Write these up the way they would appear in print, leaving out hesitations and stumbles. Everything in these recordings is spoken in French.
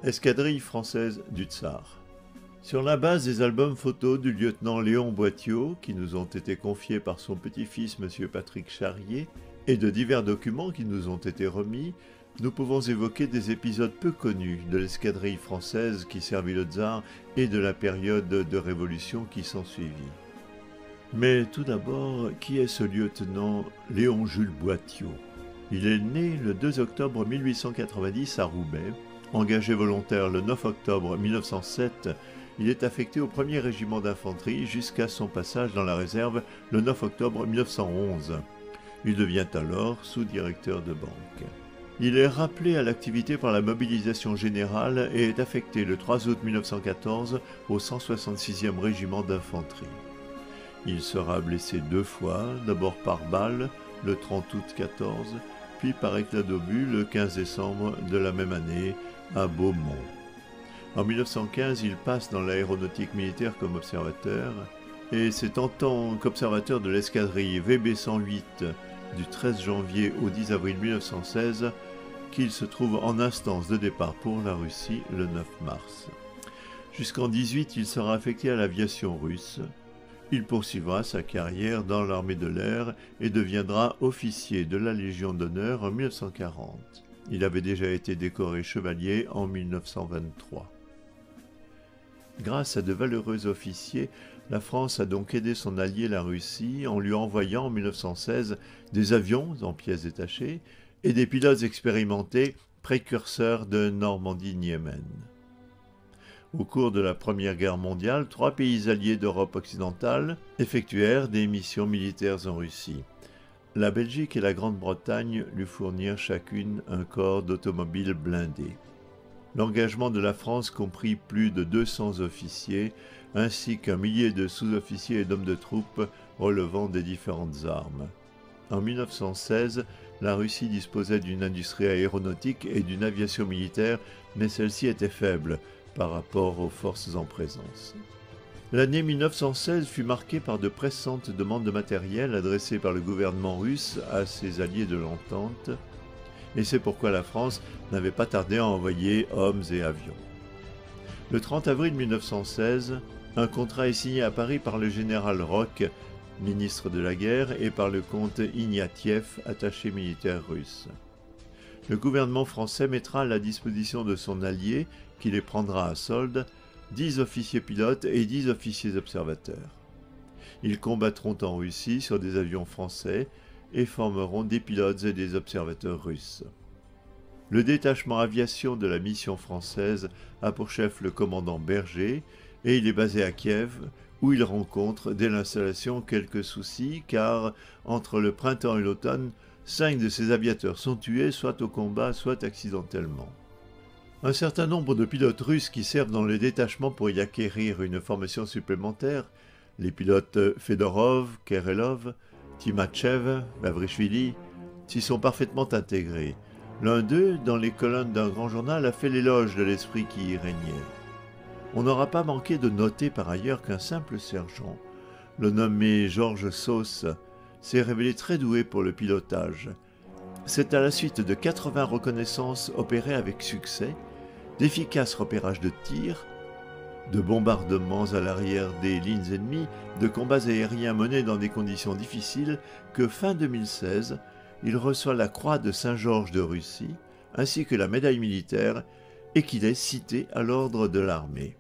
Escadrille française du Tsar. Sur la base des albums photos du lieutenant Léon Boittiot, qui nous ont été confiés par son petit-fils M. Patrick Charrier, et de divers documents qui nous ont été remis, nous pouvons évoquer des épisodes peu connus de l'escadrille française qui servit le tsar et de la période de révolution qui s'ensuivit. Mais tout d'abord, qui est ce lieutenant Léon-Jules Boittiot? Il est né le 2 octobre 1890 à Roubaix. Engagé volontaire le 9 octobre 1907, il est affecté au 1er régiment d'infanterie jusqu'à son passage dans la réserve le 9 octobre 1911. Il devient alors sous-directeur de banque. Il est rappelé à l'activité par la mobilisation générale et est affecté le 3 août 1914 au 166e régiment d'infanterie. Il sera blessé 2 fois, d'abord par balle le 30 août 14, puis par éclat d'obus le 15 décembre de la même année à Beaumont. En 1915, il passe dans l'aéronautique militaire comme observateur, et c'est en tant qu'observateur de l'escadrille VB 108 du 13 janvier au 10 avril 1916 qu'il se trouve en instance de départ pour la Russie le 9 mars. Jusqu'en 18, il sera affecté à l'aviation russe. Il poursuivra sa carrière dans l'armée de l'air et deviendra officier de la Légion d'honneur en 1940. Il avait déjà été décoré chevalier en 1923. Grâce à de valeureux officiers, la France a donc aidé son allié la Russie en lui envoyant en 1916 des avions en pièces détachées et des pilotes expérimentés précurseurs de Normandie-Niemen. Au cours de la Première Guerre mondiale, 3 pays alliés d'Europe occidentale effectuèrent des missions militaires en Russie. La Belgique et la Grande-Bretagne lui fournirent chacune un corps d'automobiles blindés. L'engagement de la France comprit plus de 200 officiers, ainsi qu'un millier de sous-officiers et d'hommes de troupes relevant des différentes armes. En 1916, la Russie disposait d'une industrie aéronautique et d'une aviation militaire, mais celle-ci était faible par rapport aux forces en présence. L'année 1916 fut marquée par de pressantes demandes de matériel adressées par le gouvernement russe à ses alliés de l'Entente, et c'est pourquoi la France n'avait pas tardé à envoyer hommes et avions. Le 30 avril 1916, un contrat est signé à Paris par le général Roch, ministre de la guerre, et par le comte Ignatieff, attaché militaire russe. Le gouvernement français mettra à la disposition de son allié, qui les prendra à solde, 10 officiers pilotes et 10 officiers observateurs. Ils combattront en Russie sur des avions français et formeront des pilotes et des observateurs russes. Le détachement aviation de la mission française a pour chef le commandant Berger et il est basé à Kiev où il rencontre dès l'installation quelques soucis car entre le printemps et l'automne, 5 de ses aviateurs sont tués soit au combat soit accidentellement. Un certain nombre de pilotes russes qui servent dans le détachement pour y acquérir une formation supplémentaire, les pilotes Fedorov, Kerelov, Timachev, Vavrishvili, s'y sont parfaitement intégrés. L'un d'eux, dans les colonnes d'un grand journal, a fait l'éloge de l'esprit qui y régnait. On n'aura pas manqué de noter par ailleurs qu'un simple sergent, le nommé Georges Sauce, s'est révélé très doué pour le pilotage. C'est à la suite de 80 reconnaissances opérées avec succès, d'efficaces repérages de tirs, de bombardements à l'arrière des lignes ennemies, de combats aériens menés dans des conditions difficiles, que fin 2016, il reçoit la Croix de Saint-Georges de Russie, ainsi que la médaille militaire, et qu'il est cité à l'ordre de l'armée.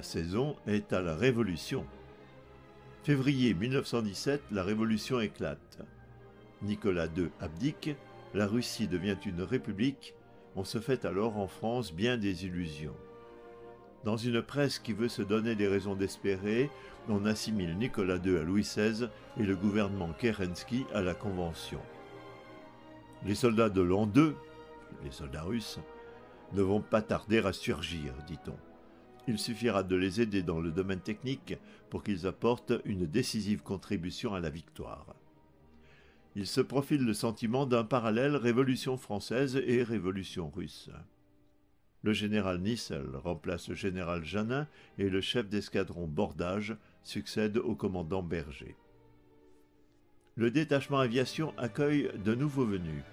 La saison est à la Révolution. Février 1917, la Révolution éclate. Nicolas II abdique, la Russie devient une république, on se fait alors en France bien des illusions. Dans une presse qui veut se donner des raisons d'espérer, on assimile Nicolas II à Louis XVI et le gouvernement Kerensky à la Convention. Les soldats de l'an 2, les soldats russes, ne vont pas tarder à surgir, dit-on. Il suffira de les aider dans le domaine technique pour qu'ils apportent une décisive contribution à la victoire. Il se profile le sentiment d'un parallèle Révolution française et Révolution russe. Le général Nissel remplace le général Jeannin et le chef d'escadron Bordage succède au commandant Berger. Le détachement aviation accueille de nouveaux venus.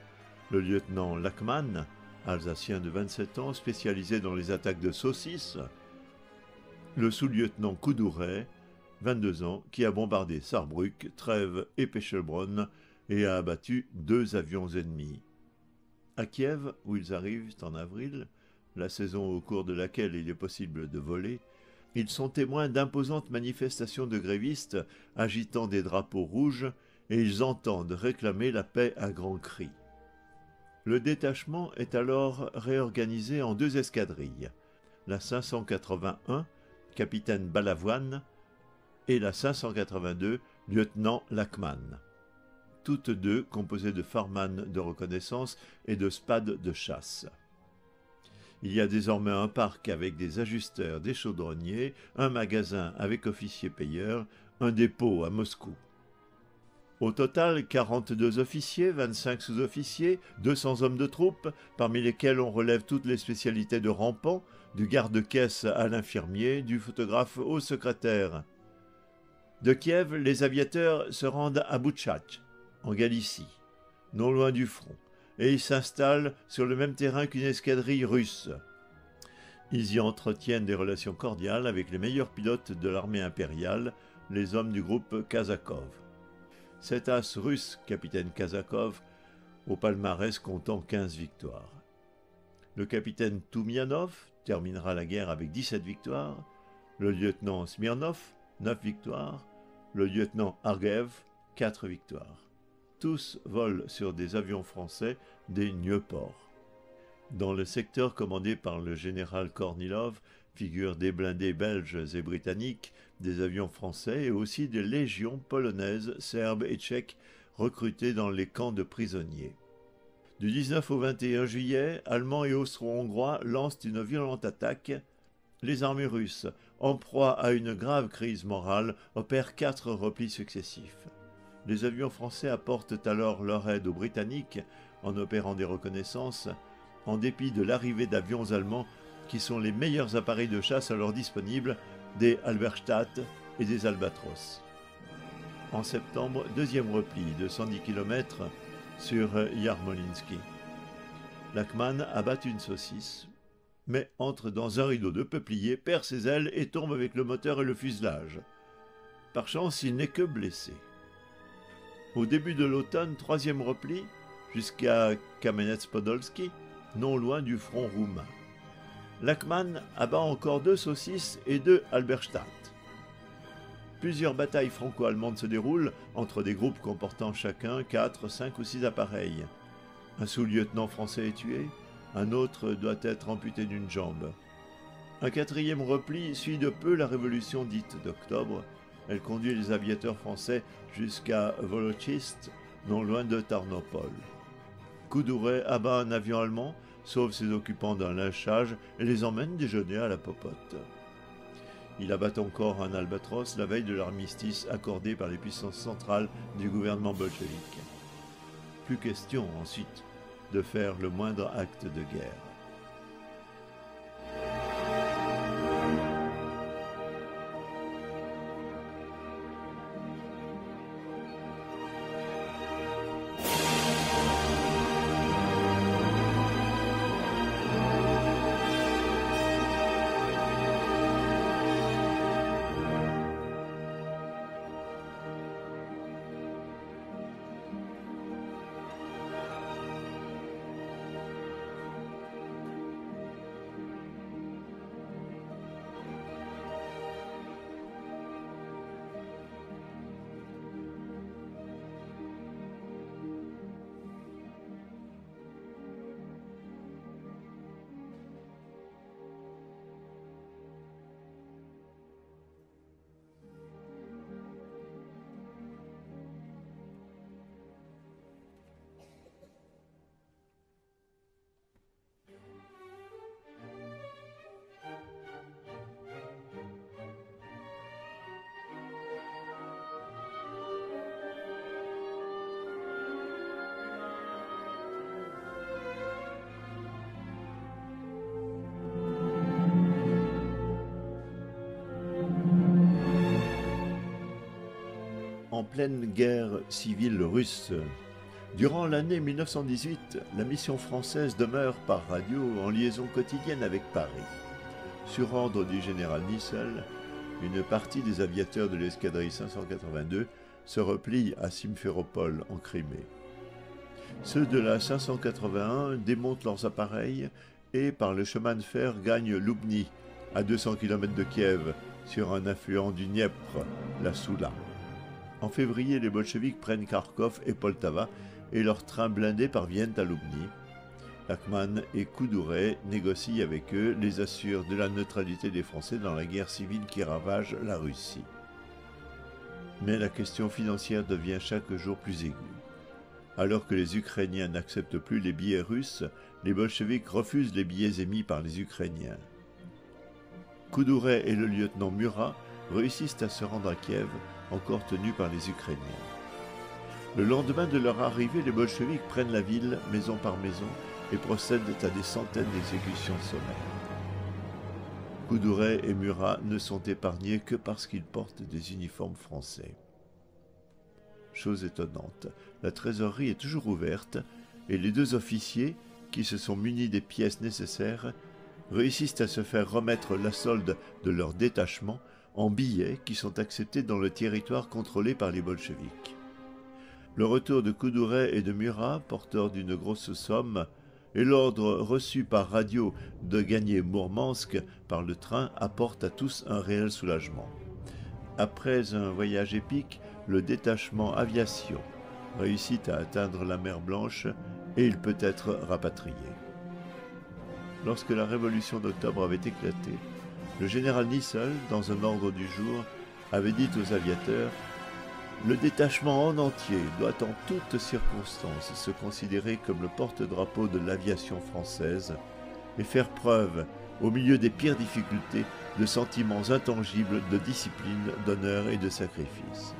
Le lieutenant Lachmann, alsacien de 27 ans, spécialisé dans les attaques de saucisses. Le sous-lieutenant Coudouret, 22 ans, qui a bombardé Sarrebruck, Trèves et Pechelbronn et a abattu 2 avions ennemis. À Kiev, où ils arrivent en avril, la saison au cours de laquelle il est possible de voler, ils sont témoins d'imposantes manifestations de grévistes agitant des drapeaux rouges et ils entendent réclamer la paix à grands cris. Le détachement est alors réorganisé en 2 escadrilles, la 581, capitaine Balavoine, et la 582, lieutenant Lachmann. Toutes 2 composées de farman de reconnaissance et de spades de chasse. Il y a désormais un parc avec des ajusteurs, des chaudronniers, un magasin avec officiers payeurs, un dépôt à Moscou. Au total, 42 officiers, 25 sous-officiers, 200 hommes de troupe, parmi lesquels on relève toutes les spécialités de rampant, du garde-caisse à l'infirmier, du photographe au secrétaire. De Kiev, les aviateurs se rendent à Boutchatch, en Galicie, non loin du front, et ils s'installent sur le même terrain qu'une escadrille russe. Ils y entretiennent des relations cordiales avec les meilleurs pilotes de l'armée impériale, les hommes du groupe Kazakov. Cet as russe, capitaine Kazakov, au palmarès comptant 15 victoires. Le capitaine Toumianov terminera la guerre avec 17 victoires, le lieutenant Smirnov, 9 victoires, le lieutenant Argev, 4 victoires. Tous volent sur des avions français, des Nieuport. Dans le secteur commandé par le général Kornilov figurent des blindés belges et britanniques, des avions français et aussi des légions polonaises, serbes et tchèques recrutées dans les camps de prisonniers. Du 19 au 21 juillet, Allemands et Austro-Hongrois lancent une violente attaque. Les armées russes, en proie à une grave crise morale, opèrent 4 replis successifs. Les avions français apportent alors leur aide aux Britanniques en opérant des reconnaissances, en dépit de l'arrivée d'avions allemands qui sont les meilleurs appareils de chasse alors disponibles, des Halberstadt et des Albatros. En septembre, 2e repli de 110 km sur Yarmolinsky. Lachmann abat une saucisse, mais entre dans un rideau de peupliers, perd ses ailes et tombe avec le moteur et le fuselage. Par chance, il n'est que blessé. Au début de l'automne, 3e repli, jusqu'à Kamenets-Podolski, non loin du front roumain. Lachmann abat encore 2 saucisses et 2 Halberstadt. Plusieurs batailles franco-allemandes se déroulent entre des groupes comportant chacun 4, 5 ou 6 appareils. Un sous-lieutenant français est tué, un autre doit être amputé d'une jambe. Un 4e repli suit de peu la révolution dite d'octobre. Elle conduit les aviateurs français jusqu'à Volochist, non loin de Tarnopol. Coudouret abat un avion allemand, sauve ses occupants d'un lynchage et les emmène déjeuner à la popote. Il abat encore un albatros la veille de l'armistice accordé par les puissances centrales du gouvernement bolchevique. Plus question ensuite de faire le moindre acte de guerre. en pleine guerre civile russe. Durant l'année 1918, la mission française demeure par radio en liaison quotidienne avec Paris. Sur ordre du général Nissel, une partie des aviateurs de l'escadrille 582 se replie à Simferopol en Crimée. Ceux de la 581 démontent leurs appareils et, par le chemin de fer, gagnent Loubny, à 200 km de Kiev, sur un affluent du Dniepr, la Soula. En février, les bolcheviks prennent Kharkov et Poltava et leurs trains blindés parviennent à Loubny. Lachmann et Koudouret négocient avec eux, les assurent de la neutralité des Français dans la guerre civile qui ravage la Russie. Mais la question financière devient chaque jour plus aiguë. Alors que les Ukrainiens n'acceptent plus les billets russes, les bolcheviks refusent les billets émis par les Ukrainiens. Koudouret et le lieutenant Murat réussissent à se rendre à Kiev, encore tenus par les Ukrainiens. Le lendemain de leur arrivée, les bolcheviks prennent la ville, maison par maison, et procèdent à des centaines d'exécutions sommaires. Koudouret et Murat ne sont épargnés que parce qu'ils portent des uniformes français. Chose étonnante, la trésorerie est toujours ouverte et les deux officiers, qui se sont munis des pièces nécessaires, réussissent à se faire remettre la solde de leur détachement en billets qui sont acceptés dans le territoire contrôlé par les bolcheviks. Le retour de Koudouret et de Murat, porteurs d'une grosse somme, et l'ordre reçu par radio de gagner Mourmansk par le train apportent à tous un réel soulagement. Après un voyage épique, le détachement aviation réussit à atteindre la mer Blanche et il peut être rapatrié. Lorsque la révolution d'octobre avait éclaté, le général Nissel, dans un ordre du jour, avait dit aux aviateurs « Le détachement en entier doit en toutes circonstances se considérer comme le porte-drapeau de l'aviation française et faire preuve, au milieu des pires difficultés, de sentiments intangibles de discipline, d'honneur et de sacrifice. »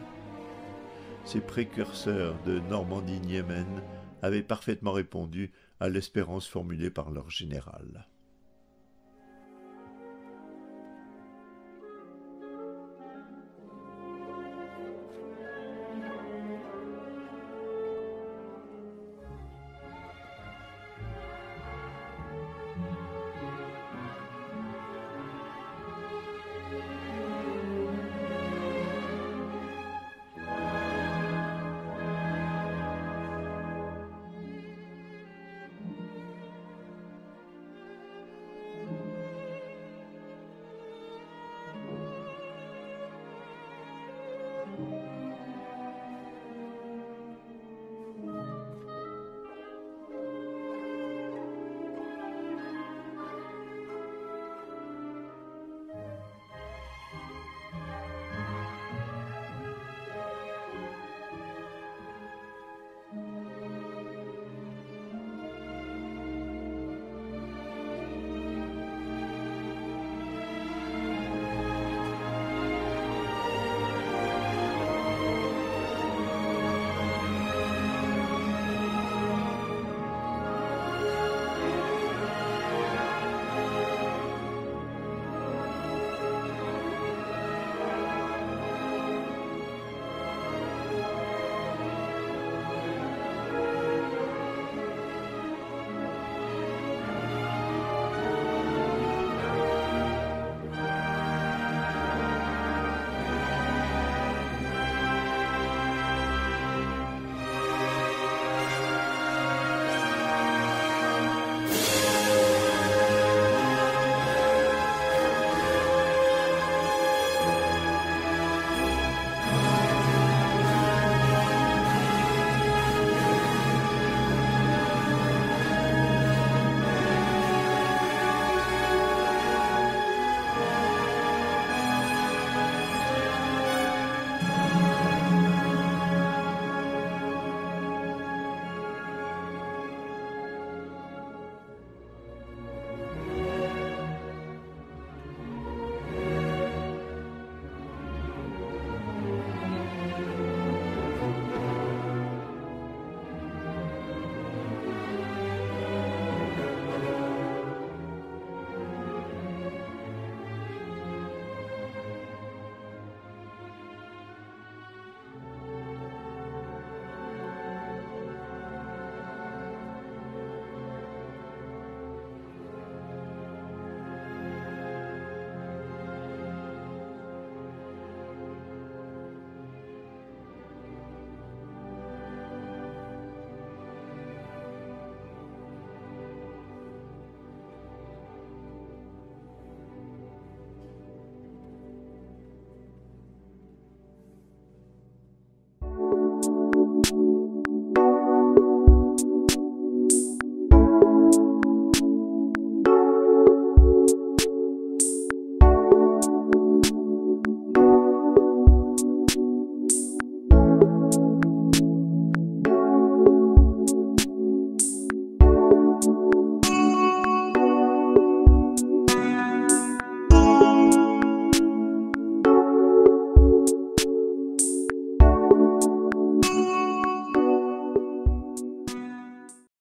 Ces précurseurs de Normandie-Niemen avaient parfaitement répondu à l'espérance formulée par leur général.